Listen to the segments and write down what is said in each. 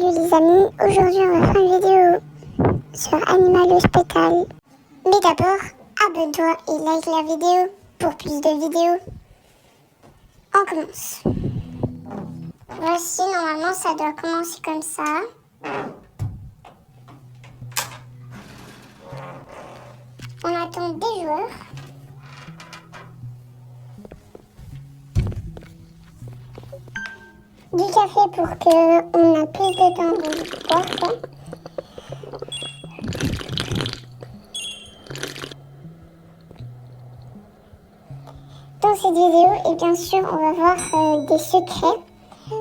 Salut les amis, aujourd'hui on va faire une vidéo sur Animal Hospital. Mais d'abord, abonne-toi et like la vidéo pour plus de vidéos. On commence. Voici, normalement ça doit commencer comme ça. On attend des joueurs. Du café pour qu'on ait plus de temps de boire ça. Dans cette vidéo, et bien sûr, on va voir des secrets,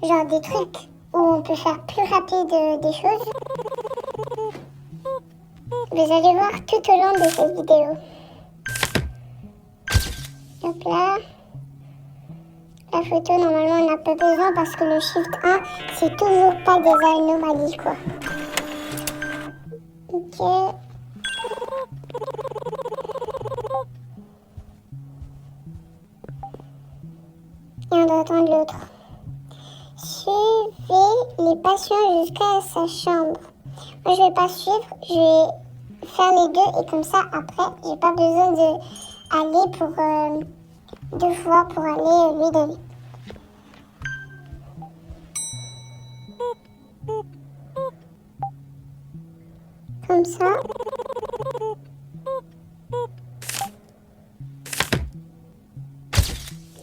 genre des trucs où on peut faire plus rapide des choses. Vous allez voir tout au long de cette vidéo. Hop là. La photo, normalement, on n'a pas besoin parce que le Shift 1, c'est toujours pas des anomalies, quoi. Ok. Et on doit attendre l'autre. Suivez les patients jusqu'à sa chambre. Moi, je vais pas suivre, je vais faire les deux et comme ça, après, j'ai pas besoin d'aller pour 2 fois pour aller lui donner. Comme ça.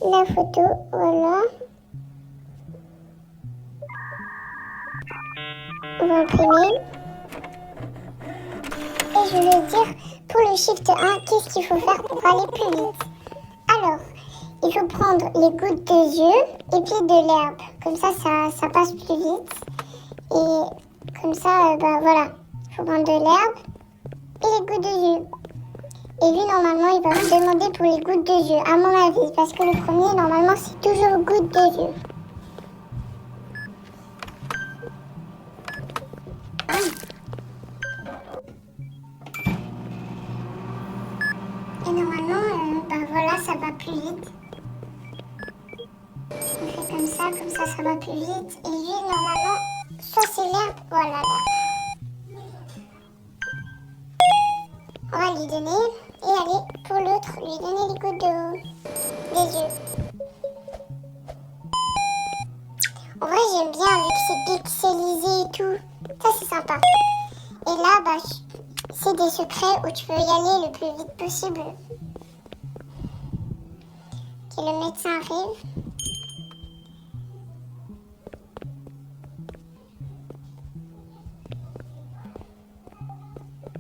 La photo, voilà. On va imprimer. Et je vais dire, pour le Shift 1, qu'est-ce qu'il faut faire pour aller plus vite. Alors, il faut prendre les gouttes de yeux et puis de l'herbe. Comme ça passe plus vite. Et comme ça, voilà. Il faut prendre de l'herbe et les gouttes de yeux. Et lui, normalement, il va vous demander pour les gouttes de yeux, à mon avis. Parce que le premier, normalement, c'est toujours gouttes de yeux. Et normalement, voilà, ça va plus vite. On fait comme ça va plus vite. Et lui, normalement, soit c'est l'herbe, voilà l'herbe. On va lui donner. Et allez, pour l'autre, lui donner les gouttes des yeux. En vrai, j'aime bien vu que c'est pixelisé et tout. Ça, c'est sympa. Et là, c'est des secrets où tu peux y aller le plus vite possible. Ok, le médecin arrive.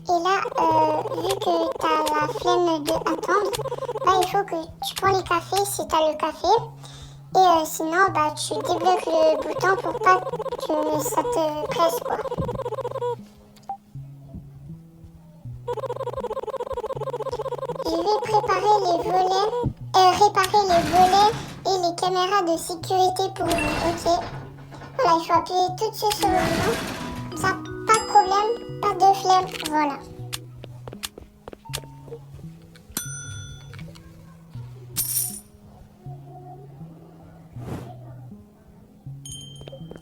Et là, vu que tu as la flemme d'attendre, il faut que tu prends les cafés si tu as le café. Et sinon, tu débloques le bouton pour pas que ça te presse, quoi. Je vais réparer les volets et les caméras de sécurité pour vous. Ok. Voilà, il faut appuyer tout de suite sur le bouton. Comme ça, pas de problème, pas de flemme. Voilà.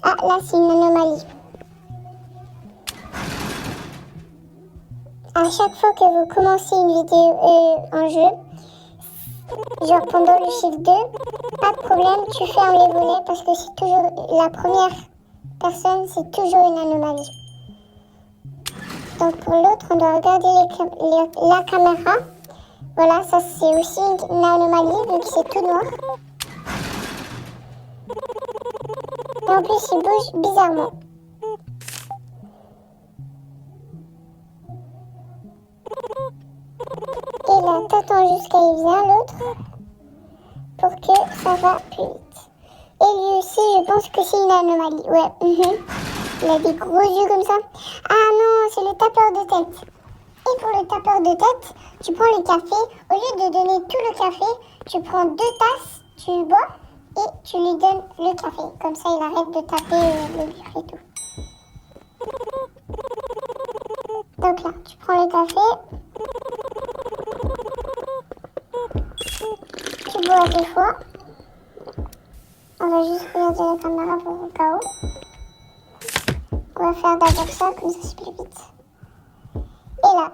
Ah, là, c'est une anomalie. À chaque fois que vous commencez une vidéo en jeu, genre pendant le Shift 2, pas de problème, tu fermes les volets parce que c'est toujours la première personne, c'est toujours une anomalie. Donc pour l'autre, on doit regarder la caméra. Voilà, ça c'est aussi une anomalie vu que c'est tout noir. Et en plus, il bouge bizarrement. Et là, t'attends jusqu'à il vient l'autre pour que ça va plus vite. Et lui aussi, je pense que c'est une anomalie. Ouais. Il a des gros yeux comme ça. Ah non, c'est le tapeur de tête. Et pour le tapeur de tête, tu prends le café. Au lieu de donner tout le café, tu prends 2 tasses, tu bois et tu lui donnes le café. Comme ça, il arrête de taper le livre et tout. Donc là, tu prends le café. Tu bois 2 fois. On va juste regarder la caméra pour le cas où. va faire d'abord ça, comme ça c'est plus vite. Et là,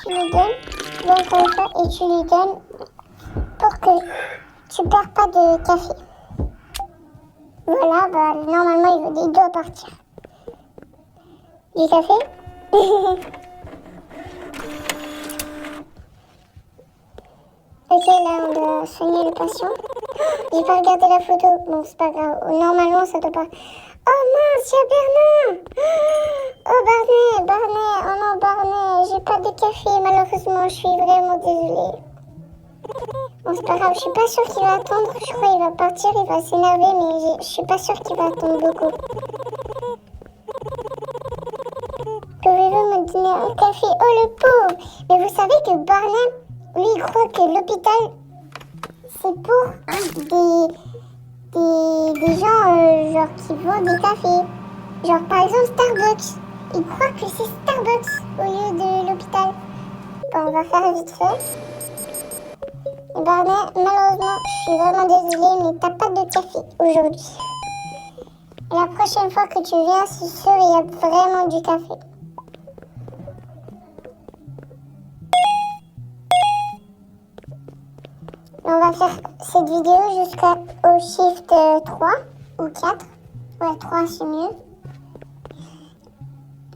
tu lui donnes, tu vas encore une fois, et tu lui donnes pour que tu perds pas de café. Voilà, bah, normalement il doit partir. Du café. Ok, là on doit soigner le patient. J'ai pas regardé la photo, bon c'est pas grave. Normalement ça doit pas... Oh mince, il y a Bernard. Oh Barney, oh non Barney, j'ai pas de café malheureusement, je suis vraiment désolée. Bon c'est pas grave, je suis pas sûre qu'il va attendre, je crois qu'il va partir, il va s'énerver, mais je suis pas sûre qu'il va attendre beaucoup. Pouvez-vous me donner un café? Oh le pauvre! Mais vous savez que Barney, lui il croit que l'hôpital c'est pour des gens genre qui vendent des cafés. Genre par exemple Starbucks. Il croit que c'est Starbucks au lieu de l'hôpital. Bon, on va faire vite fait. Et Barney, malheureusement, je suis vraiment désolée, mais t'as pas de café aujourd'hui. Et la prochaine fois que tu viens, c'est sûr, il y a vraiment du café. On va faire cette vidéo jusqu'au shift 3 ou 4. Ouais, 3 c'est mieux.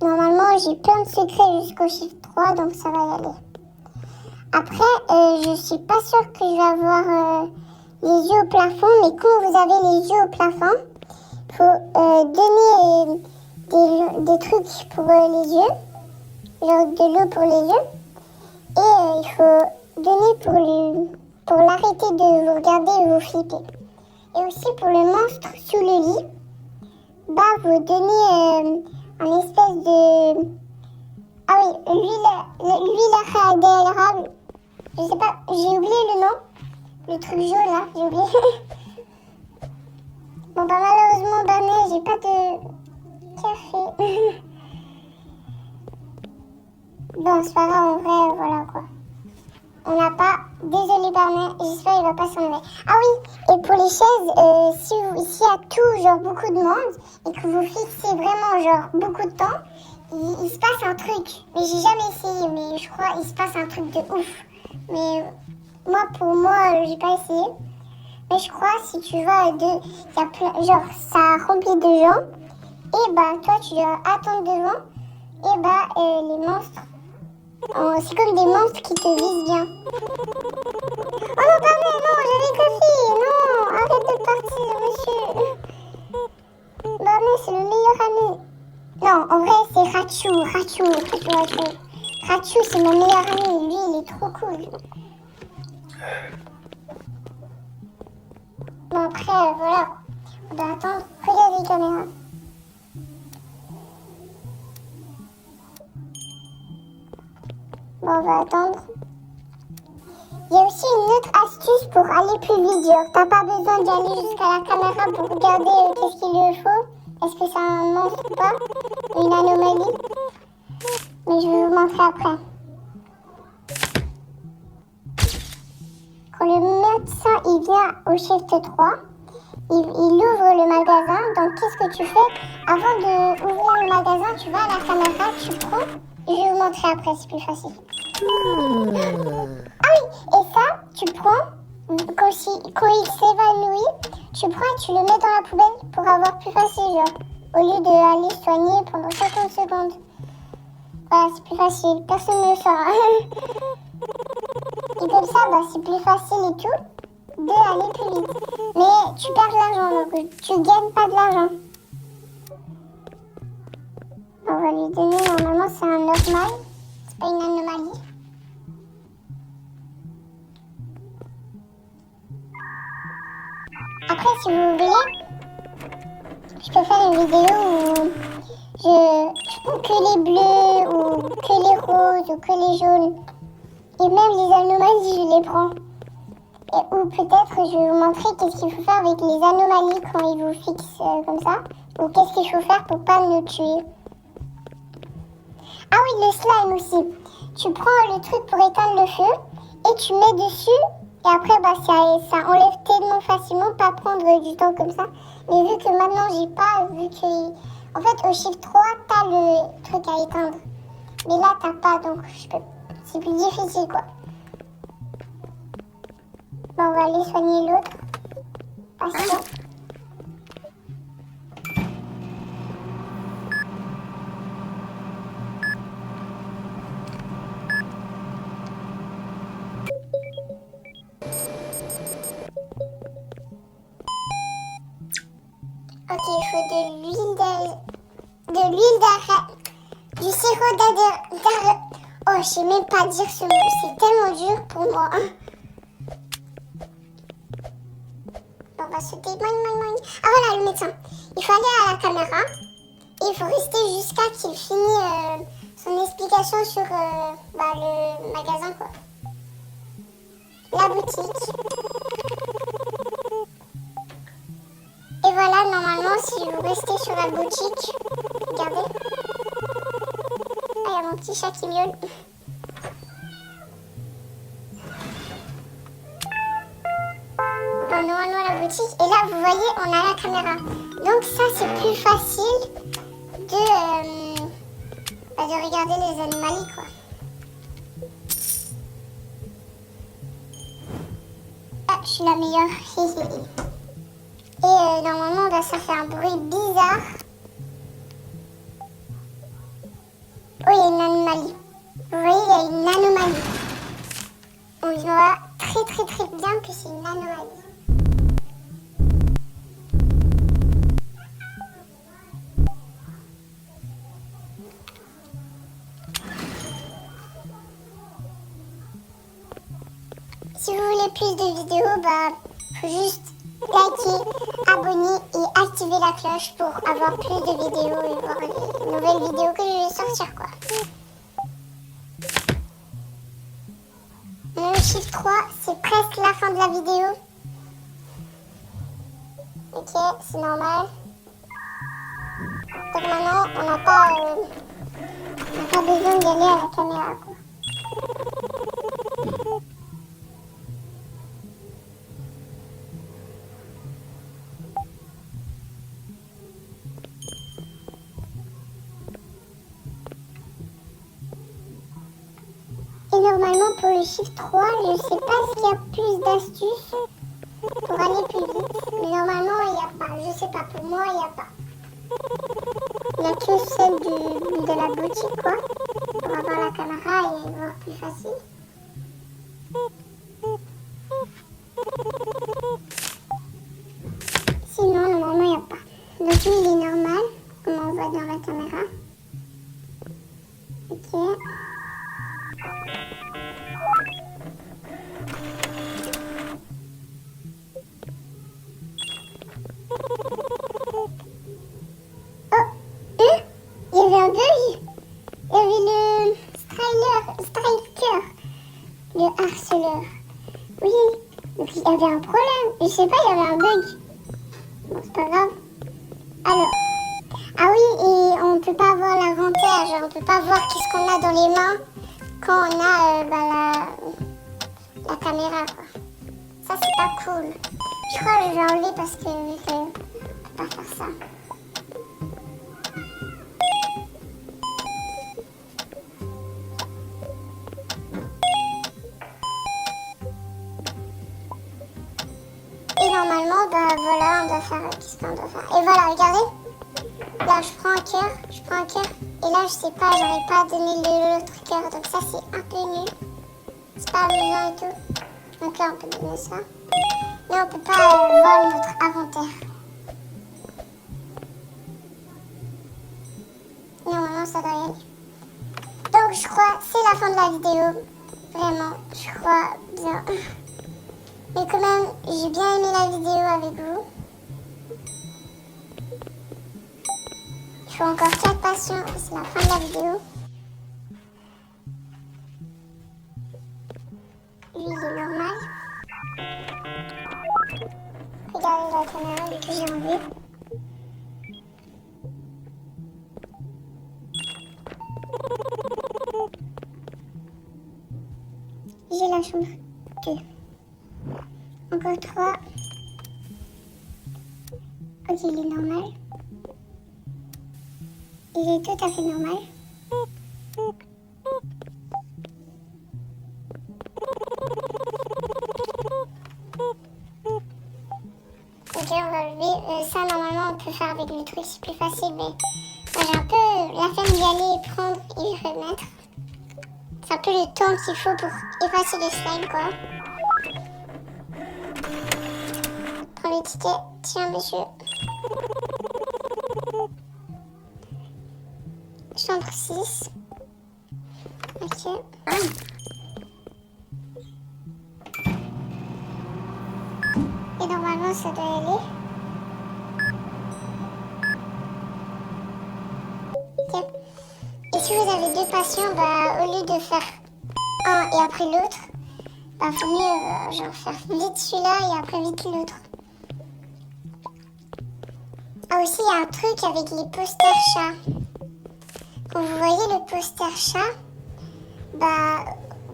Normalement, j'ai plein de secrets jusqu'au shift 3, donc ça va y aller. Après, je suis pas sûre que je vais avoir les yeux au plafond, mais quand vous avez les yeux au plafond, il faut donner des trucs pour les yeux, genre de l'eau pour les yeux, et il faut donner pour l'arrêter de vous regarder et vous flipper. Et aussi pour le monstre sous le lit, bah vous donnez un espèce de... Ah oui, l'huile d'érable. Je sais pas, j'ai oublié le nom. Le truc jaune là, j'ai oublié. Bon bah malheureusement Barney, j'ai pas de café. Bon c'est pas grave, en vrai, voilà quoi. On n'a pas... Désolé Barney, j'espère qu'il va pas s'enlever. Ah oui, et pour les chaises, s'il y a tout, genre beaucoup de monde, et que vous fixez vraiment genre beaucoup de temps, il se passe un truc. Mais j'ai jamais essayé, mais je crois qu'il se passe un truc de ouf. Mais pour moi, j'ai pas essayé. Mais je crois si tu vas il y a plein, genre ça remplit de gens, et bah toi tu dois attendre devant, et bah les monstres, c'est comme des monstres qui te visent bien. Oh non, Barney, non, j'avais café, non, arrête de partir, monsieur. Barney, c'est le meilleur ami. Non, en vrai, c'est Rachou, c'est mon meilleur ami, lui, il est trop cool. Bon, après, voilà, on doit attendre, regarde les caméras. Bon, on va attendre. Il y a aussi une autre astuce pour aller plus vite. Genre, t'as pas besoin d'y aller jusqu'à la caméra pour regarder qu'est-ce qu'il lui faut. Est-ce que c'est un monstre ou pas? Une anomalie. Mais je vais vous montrer après. Quand le médecin il vient au shift 3, il ouvre le magasin. Donc qu'est-ce que tu fais? Avant d'ouvrir le magasin, tu vas à la caméra, tu prends. Et je vais vous montrer après, c'est plus facile. Ah oui, et ça, tu prends, quand il s'évanouit, tu prends et tu le mets dans la poubelle pour avoir plus facile, genre, au lieu d'aller soigner pendant 50 secondes. Voilà, c'est plus facile, personne ne le saura. Et comme ça, bah, c'est plus facile et tout, d'aller plus vite. Mais tu perds de l'argent, donc tu gagnes pas de l'argent. On va lui donner, normalement c'est un normal, c'est pas une anomalie. Après, si vous voulez, je peux faire une vidéo où je prends que les bleus, ou que les roses, ou que les jaunes. Et même les anomalies, je les prends. Ou peut-être, je vais vous montrer qu'est-ce qu'il faut faire avec les anomalies quand ils vous fixent comme ça. Ou qu'est-ce qu'il faut faire pour pas le tuer. Ah oui, le slime aussi. Tu prends le truc pour éteindre le feu, et tu mets dessus. Et après, bah, ça enlève tellement facilement, pas prendre du temps comme ça. Mais vu que maintenant, j'ai pas, vu que En fait, au chiffre 3, t'as le truc à éteindre. Mais là, t'as pas, donc c'est plus difficile, quoi. Bon, on va aller soigner l'autre patient. Ok, il faut de l'huile d'arachide, du sirop d'arachide. Oh, je sais même pas dire ce mot, c'est tellement dur pour moi. Bon, on va sauter. Ah voilà, le médecin. Il faut aller à la caméra et il faut rester jusqu'à qu'il finisse son explication sur le magasin, quoi. La boutique. Et voilà, normalement, si vous restez sur la boutique, regardez. Ah, il y a mon petit chat qui miaule. Bon, normalement, la boutique. Et là, vous voyez, on a la caméra. Donc ça, c'est plus facile de regarder les anomalies, quoi. Ah, je suis la meilleure. Et normalement, ça fait un bruit bizarre. Oh, il y a une anomalie. Vous voyez, il y a une anomalie. On voit très bien que c'est une anomalie. Si vous voulez plus de vidéos, faut juste liker, abonner et activer la cloche pour avoir plus de vidéos et voir les nouvelles vidéos que je vais sortir, quoi. Le chiffre 3, c'est presque la fin de la vidéo. Ok, c'est normal. Donc maintenant, on n'a pas besoin d'y aller à la caméra, quoi. Et normalement, pour le chiffre 3, je sais pas s'il y a plus d'astuces pour aller plus vite. Mais normalement, il n'y a pas. Je sais pas, pour moi, il n'y a pas. Il n'y a que celle de la boutique, quoi. Pour avoir la caméra et voir plus facile. Sinon, normalement, il n'y a pas. Donc lui, il est normal, comme on voit dans la caméra. Ok. Il y avait un bug. Il y avait le striker, le harceleur. Oui, donc il y avait un problème. Je sais pas, il y avait un bug. Bon, c'est pas grave. Alors, ah oui, et on peut pas voir l'inventaire. Genre, on peut pas voir qu'est-ce qu'on a dans les mains quand on a la caméra, quoi. Ça, c'est pas cool. Je crois que je vais enlever parce que on peut pas faire ça. Et normalement, voilà, on doit faire... Qu'est-ce qu'on doit faire? Et voilà, regardez. Là, je prends un cœur. Et là, je sais pas, j'arrive pas à donner l'autre cœur. Donc ça, c'est un peu nul. C'est pas amusant et tout. Donc là, on peut donner ça. Mais on peut pas voir notre inventaire. Normalement, ça doit y aller. Donc, je crois c'est la fin de la vidéo. Vraiment, je crois bien. Mais quand même, j'ai bien aimé la vidéo avec vous. Il faut encore 4 patients et c'est la fin de la vidéo. Lui, il est normal. Regardez la caméra que j'ai enlevée. J'ai la chambre 2. Encore 3. Ok, il est normal. Il est tout à fait normal. Ok, on va lever. Ça, normalement, on peut faire avec le truc, c'est plus facile, mais moi, j'ai un peu la flemme d'y aller et prendre et remettre. C'est un peu le temps qu'il faut pour effacer le slime, quoi. Prends les tickets. Tiens, monsieur. Chambre 6. Ok. Et normalement, ça doit y aller. Ok. Et si vous avez deux patients, bah, au lieu de faire un et après l'autre, bah, faut mieux genre faire vite celui-là et après vite l'autre. Ah, aussi, il y a un truc avec les posters chats. Quand vous voyez le poster chat, bah,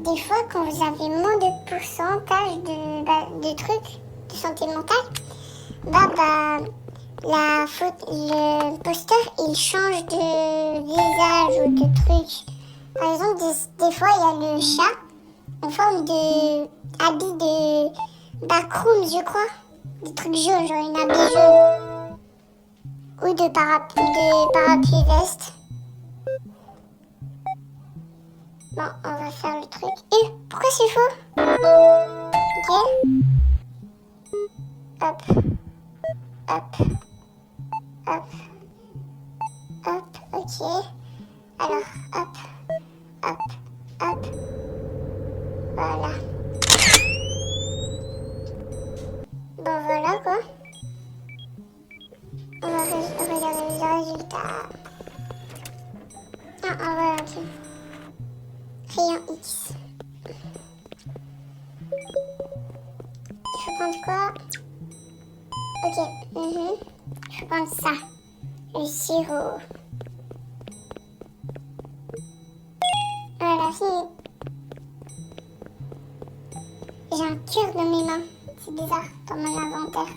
des fois, quand vous avez moins de pourcentage de trucs de santé mentale, le poster, il change de visage ou de truc. Par exemple, des fois, il y a le chat en forme de habit de backrooms, je crois. Des trucs jaunes, genre une habit jaune. Ou de parapluie veste. Bon, on va faire le truc. Et pourquoi c'est faux? Ok. Hop. Hop. Hop. Hop. Ok. Alors, hop. Hop. Hop. Voilà. Bon, voilà quoi. On va regarder les résultats. Ah, voilà, ok. Rayon X. Je vais prendre quoi? Ok. Je vais prendre ça. Le sirop. Voilà, fini. J'ai un cœur dans mes mains. C'est bizarre, dans mon inventaire.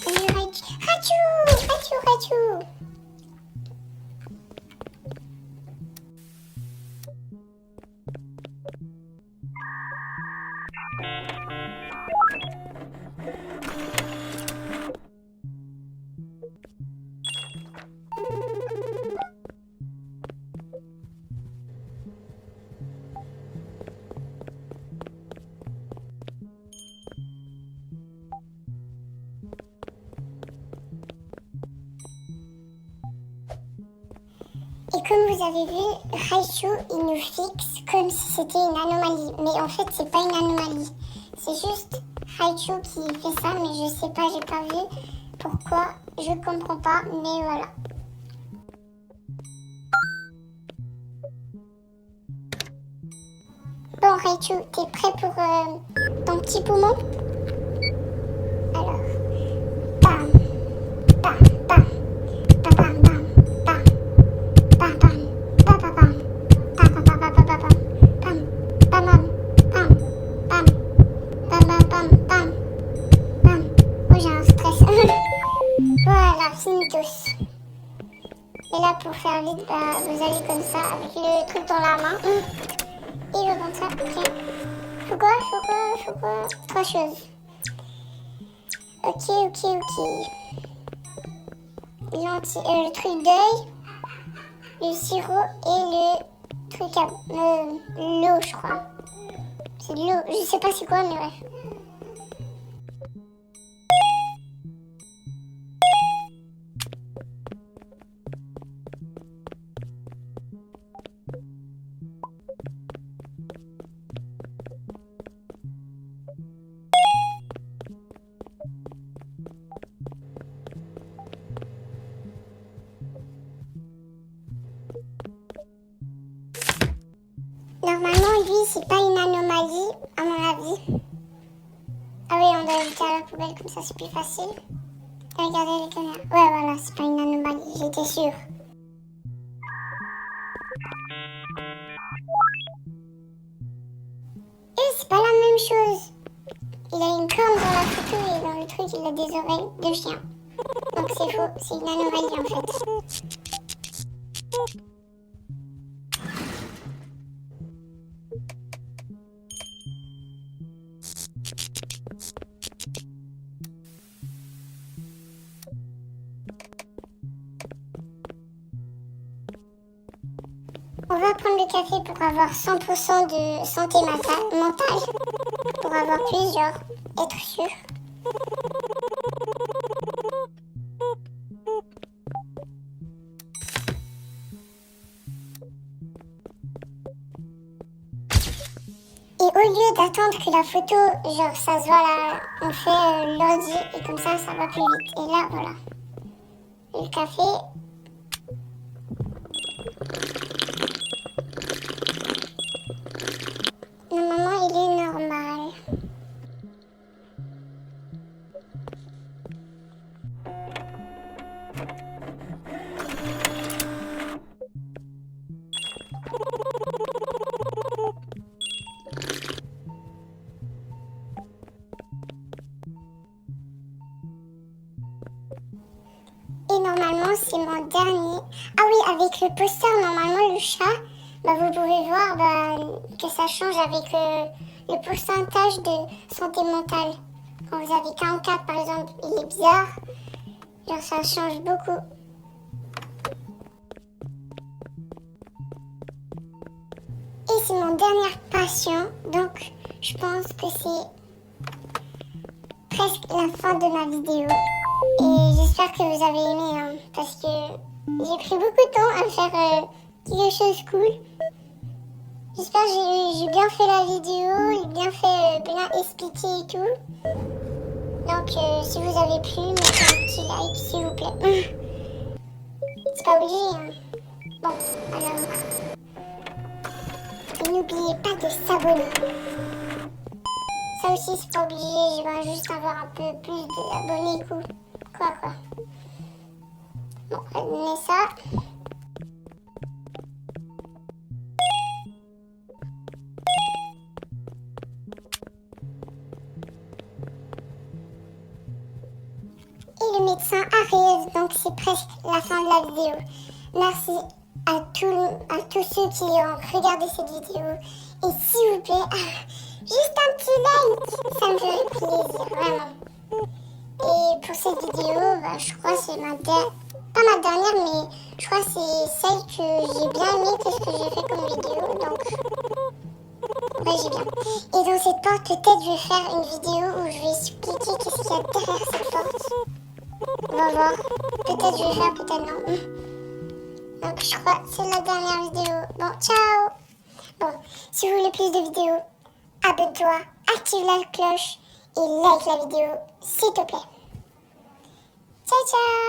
Salut Rachou. Rachou. Et comme vous avez vu, Raichu, il nous fixe comme si c'était une anomalie. Mais en fait, c'est pas une anomalie. C'est juste Raichu qui fait ça, mais je sais pas, j'ai pas vu pourquoi. Je comprends pas, mais voilà. Bon, Raichu, t'es prêt pour ton petit poumon? Alors, bam, bam, bam, bam, bam, bam. Voilà, finitos. Et là, pour faire vite, bah, vous allez comme ça, avec le truc dans la main. Et je prends ça, ok. Faut quoi? Trois choses. Ok. Le truc d'œil, le sirop et le truc à... l'eau, je crois. C'est de l'eau, je sais pas c'est quoi, mais ouais. Normalement, lui, c'est pas une anomalie, à mon avis. Ah oui, on doit éviter à la poubelle, comme ça c'est plus facile. Regardez les caméras. Ouais, voilà, c'est pas une anomalie, j'étais sûre. Et c'est pas la même chose. Il a une corne dans la photo et dans le truc, il a des oreilles de chien. Donc c'est faux, c'est une anomalie en fait. On va prendre le café pour avoir 100% de santé mentale. Pour avoir plus, genre, être sûr. Et au lieu d'attendre que la photo, genre ça se voit là, on fait l'ordi et comme ça va plus vite. Et là, voilà. Le café. Normalement, il est normal. Et normalement, c'est mon dernier. Ah oui, avec le poster, normalement, le chat, bah, vous pouvez voir que ça change avec le pourcentage de santé mentale. Quand vous avez 44, par exemple, il est bizarre. Genre, ça change beaucoup. Et c'est mon dernière passion, donc je pense que c'est presque la fin de ma vidéo. Et j'espère que vous avez aimé, hein, parce que j'ai pris beaucoup de temps à faire quelque chose de cool. J'espère que j'ai bien fait la vidéo, j'ai bien expliqué et tout. Donc si vous avez plu, mettez un petit like s'il vous plaît. C'est pas obligé, hein. Bon, alors... Et n'oubliez pas de s'abonner. Ça aussi c'est pas obligé, je vais juste avoir un peu plus d'abonnés, cool. Quoi. Bon, on va donner ça. Et le médecin arrive, donc c'est presque la fin de la vidéo. Merci à tous ceux qui ont regardé cette vidéo. Et s'il vous plaît, juste un petit like, ça me ferait plaisir, vraiment. Et pour cette vidéo, je crois que c'est pas ma dernière, mais je crois que c'est celle que j'ai bien aimée que ce que j'ai fait comme vidéo, donc ouais, j'ai bien. Et dans cette porte, peut-être je vais faire une vidéo où je vais expliquer qu'est-ce qu'il y a derrière cette porte. On va voir. Peut-être je vais faire, peut-être non. Donc je crois que c'est la dernière vidéo. Bon, ciao. Bon, si vous voulez plus de vidéos, abonne-toi, active la cloche et like la vidéo, s'il te plaît. Ciao, ciao.